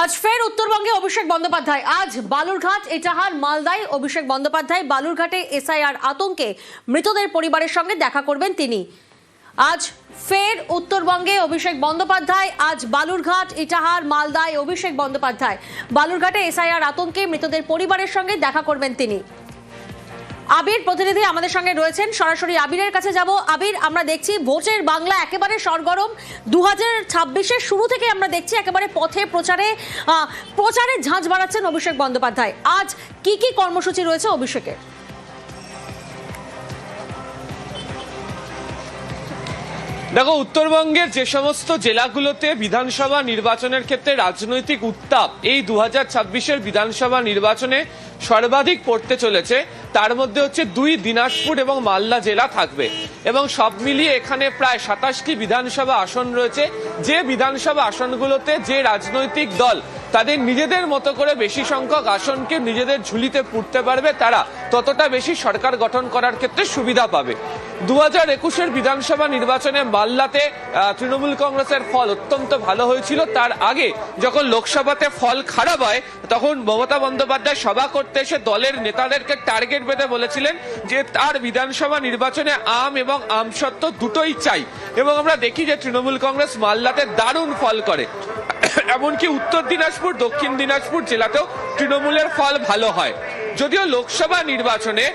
আজ ফের উত্তরবঙ্গে অভিষেক বন্দ্যোপাধ্যায়। আজ বালুরঘাট, ইটাহার, মালদায় অভিষেক বন্দ্যোপাধ্যায় বালুরঘাটে এসআইআর আতঙ্কে মৃতদের পরিবারের সঙ্গে দেখা করবেন তিনি। আজ ফের উত্তরবঙ্গে অভিষেক বন্দ্যোপাধ্যায়। আজ বালুরঘাট, ইটাহার, মালদায় অভিষেক বন্দ্যোপাধ্যায় বালুরঘাটে এসআইআর আতঙ্কে মৃতদের পরিবারের সঙ্গে দেখা করবেন তিনি। আবির প্রতিনিধি আমাদের সঙ্গে রয়েছেন, সরাসরি আবিরের কাছে যাব। আবির, আমরা দেখছি ভোটের বাংলা একেবারে সরগরম। 2026-এর শুরু থেকে আমরা দেখছি একেবারে পথে প্রচারে ঝাঁঝ বাড়াচ্ছেন অভিষেক বন্দ্যোপাধ্যায়। আজ কি কি কর্মসূচি রয়েছে অভিষেকের? দেখো, উত্তরবঙ্গের যে সমস্ত জেলাগুলোতে বিধানসভা নির্বাচনের ক্ষেত্রে রাজনৈতিক উত্তাপ এই 2026-এর বিধানসভা নির্বাচনে সর্বাধিক পড়তে চলেছে, তার মধ্যে হচ্ছে দিনাজপুর এবং মালদা জেলা থাকবে। এবং সব মিলিয়ে এখানে প্রায় 27টি বিধানসভা আসন রয়েছে। যে বিধানসভা আসনগুলোতে যে রাজনৈতিক দল তাদের নিজেদের মতো করে বেশি সংখ্যক আসনকে নিজেদের ঝুলিতে পুঁততে পারবে, তারা ততটা বেশি সরকার গঠন করার ক্ষেত্রে সুবিধা পাবে। 2021-এর বিধানসভা নির্বাচনে মালদাতে তৃণমূল কংগ্রেসের ফল অত্যন্ত ভালো হয়েছিল। তার আগে যখন লোকসভাতে ফল খারাপ হয়, তখন মমতা বন্দ্যোপাধ্যায় সভা করতে এসে দলের নেতাদেরকে টার্গেট বেঁধে বলেছিলেন যে তার বিধানসভা নির্বাচনে আম এবং আমসত্ত্ব দুটোই চাই। এবং আমরা দেখি যে তৃণমূল কংগ্রেস মালদাতে দারুণ ফল করে। এমনকি উত্তর দিনাজপুর, দক্ষিণ দিনাজপুর জেলাতেও তৃণমূলের ফল ভালো হয়। যদিও লোকসভা নির্বাচনে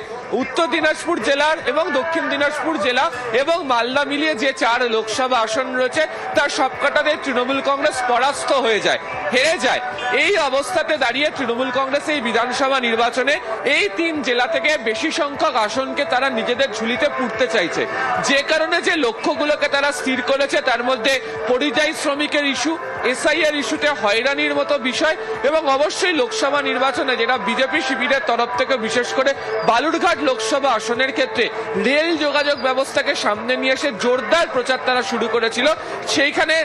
উত্তর দিনাজপুর জেলার এবং দক্ষিণ দিনাজপুর জেলা এবং মালদা মিলিয়ে যে 4 লোকসভা আসন রয়েছে তার সবকটাতে তৃণমূল কংগ্রেস পরাস্ত হয়ে যায়, হেরে যায়। এই অবস্থাতে দাঁড়িয়ে তৃণমূল কংগ্রেস এই বিধানসভা নির্বাচনে এই 3 জেলা থেকে বেশি সংখ্যক আসনকে তারা নিজেদের ঝুলিতে পুঁততে চাইছে। যে কারণে যে লক্ষ্যগুলোকে তারা স্থির করেছে তার মধ্যে পরিযায়ী শ্রমিকের ইস্যু, এসআইআর ইস্যুতে হয়রানির মতো বিষয় এবং অবশ্যই লোকসভা নির্বাচনে যেটা বিজেপি শিবিরের তরফ থেকে বিশেষ করে বালুরঘাট লোকসভা আসনের ক্ষেত্রে রেল যোগাযোগ ব্যবস্থাকে সামনে নিয়ে এসে জোরদার প্রচার তারা শুরু করেছিল। সেইখানে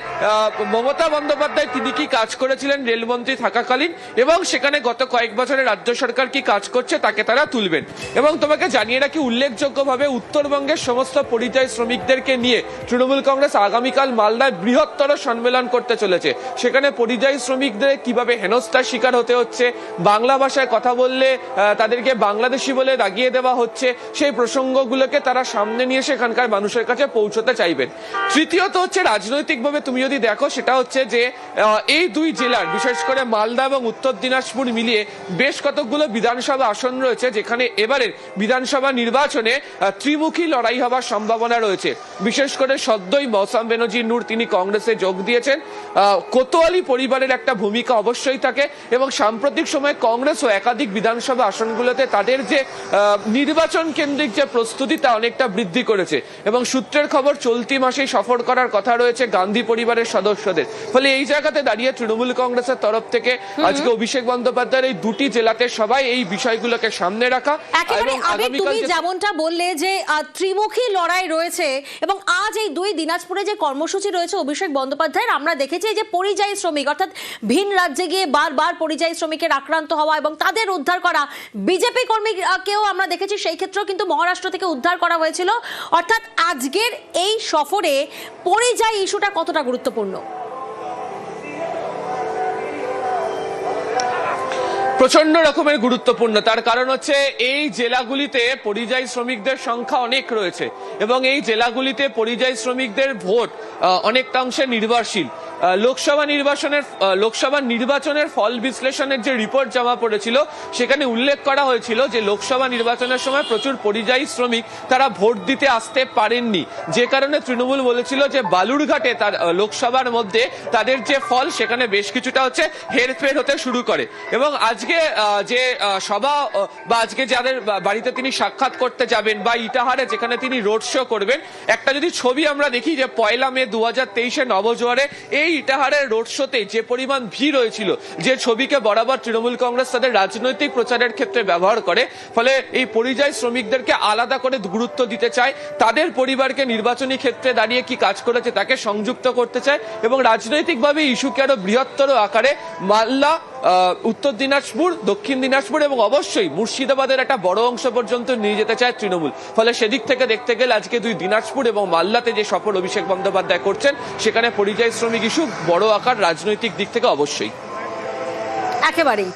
মমতা বন্দ্যোপাধ্যায় তিনি কি কাজ করেছিলেন রেলমন্ত্রী থাকাকালীন এবং সেখানে গত কয়েক বছরে রাজ্য সরকার কি কাজ করছে তাকে তারা তুলবেন। এবং তোমাকে জানিয়ে রাখি, উল্লেখযোগ্যভাবে উত্তরবঙ্গের সমস্ত পরিযায়ী শ্রমিকদেরকে নিয়ে তৃণমূল কংগ্রেস আগামীকাল মালদায় বৃহত্তর সম্মেলন করতে চলেছে। সেখানে পরিযায়ী শ্রমিকদের কিভাবে হেনস্থার শিকার হতে হচ্ছে, বাংলা ভাষায় কথা বললে তাদেরকে বাংলাদেশি বলে দাগিয়ে দেওয়া হচ্ছে, সেই প্রসঙ্গগুলোকে তারা সামনে নিয়ে সেখানকার মানুষের কাছে পৌঁছতে চাইবেন। তৃতীয়ত হচ্ছে রাজনৈতিকভাবে তুমি যদি দেখো, সেটা হচ্ছে যে এই 2 জেলার বিশেষ করে মালদা এবং উত্তর দিনাজপুর মিলিয়ে বেশ কতগুলো বিধানসভা আসন রয়েছে যেখানে এবারের বিধানসভা নির্বাচনে ত্রিমুখী লড়াই হওয়ার সম্ভাবনা রয়েছে। বিশেষ করে সদ্যই মৌসাম বেনজির নূর তিনি কংগ্রেসে যোগ দিয়েছেন। কোতোয়ালি পরিবারের একটা ভূমিকা অবশ্যই থাকে এবং সাম্প্রতিক সময়ে কংগ্রেসও একাধিক বিধানসভা আসনগুলোতে তাদের যে নির্বাচন কেন্দ্রিক যে প্রস্তুতি তা অনেকটা বৃদ্ধি করেছে। এবং সূত্রের খবর চলতি মাসেই সফর করার কথা রয়েছে গান্ধী পরিবারের সদস্যদের। ফলে এই জায়গাতে দাঁড়িয়ে তৃণমূল কংগ্রেসের তরফ থেকে আজকে অভিষেক বন্দ্যোপাধ্যায়ের এই 2টি জেলাতে সবাই এই বিষয়গুলোকে সামনে রাখা। এবং তুমি যেমনটা বললে যে ত্রিমুখী লড়াই রয়েছে এবং আজ এই 2 দিনাজপুরে যে কর্মসূচি রয়েছে অভিষেক বন্দ্যোপাধ্যায়ের, আমরা দেখেছি যে পরিযায়ী শ্রমিক অর্থাৎ ভিন রাজ্যে গিয়ে বারবার পরিযায়ী শ্রমিকের আক্রান্ত হওয়া এবং তাদের উদ্ধার করা, বিজেপি কর্মীকেও আমরা দেখেছি সেই ক্ষেত্রেও কিন্তু মহারাষ্ট্র থেকে উদ্ধার করা হয়েছিল। অর্থাৎ আজকের এই সফরে পরিযায়ী ইস্যুটা কতটা গুরুত্বপূর্ণ? প্রচন্ড রকমের গুরুত্বপূর্ণ। তার কারণ হচ্ছে এই জেলাগুলিতে পরিযায়ী শ্রমিকদের সংখ্যা অনেক রয়েছে এবং এই জেলাগুলিতে পরিযায়ী শ্রমিকদের ভোট অনেকটা অংশে নির্ভরশীল। লোকসভা নির্বাচনের ফল বিশ্লেষণের যে রিপোর্ট জমা পড়েছিল সেখানে উল্লেখ করা হয়েছিল যে লোকসভা নির্বাচনের সময় প্রচুর পরিযায়ী শ্রমিক তারা ভোট দিতে আসতে পারেননি। যে কারণে তৃণমূল বলেছিল যে বালুরঘাটে তার লোকসভার মধ্যে তাদের যে ফল সেখানে বেশ কিছুটা হচ্ছে হেরফের হতে শুরু করে। এবং আজকে যে সভা বা আজকে যাদের বাড়িতে তিনি সাক্ষাৎ করতে যাবেন বা ইটাহারে যেখানে তিনি রোড শো করবেন, একটা যদি ছবি আমরা দেখি যে 1 মে 2023-এ নবজোয়ারে এই ইটাহারের রোড শোতে যে পরিমাণ ভিড় হয়েছিল, যে ছবিকে বরাবর তৃণমূল কংগ্রেস তাদের রাজনৈতিক প্রচারের ক্ষেত্রে ব্যবহার করে। ফলে এই পরিযায়ী শ্রমিকদেরকে আলাদা করে গুরুত্ব দিতে চায়, তাদের পরিবারকে নির্বাচনী ক্ষেত্রে দাঁড়িয়ে কি কাজ করেছে তাকে সংযুক্ত করতে চায় এবং রাজনৈতিকভাবে ইস্যুকে আরো বৃহত্তর আকারে মালদা, উত্তর দিনাজপুর, দক্ষিণ দিনাজপুর এবং অবশ্যই মুর্শিদাবাদের একটা বড় অংশ পর্যন্ত নিয়ে যেতে চায় তৃণমূল। ফলে সেদিক থেকে দেখতে গেলে আজকে 2 দিনাজপুর এবং মালদাতে যে সফর অভিষেক বন্দ্যোপাধ্যায় করছেন সেখানে পরিযায়ী শ্রমিক ইস্যু বড় আকার রাজনৈতিক দিক থেকে অবশ্যই। একেবারেই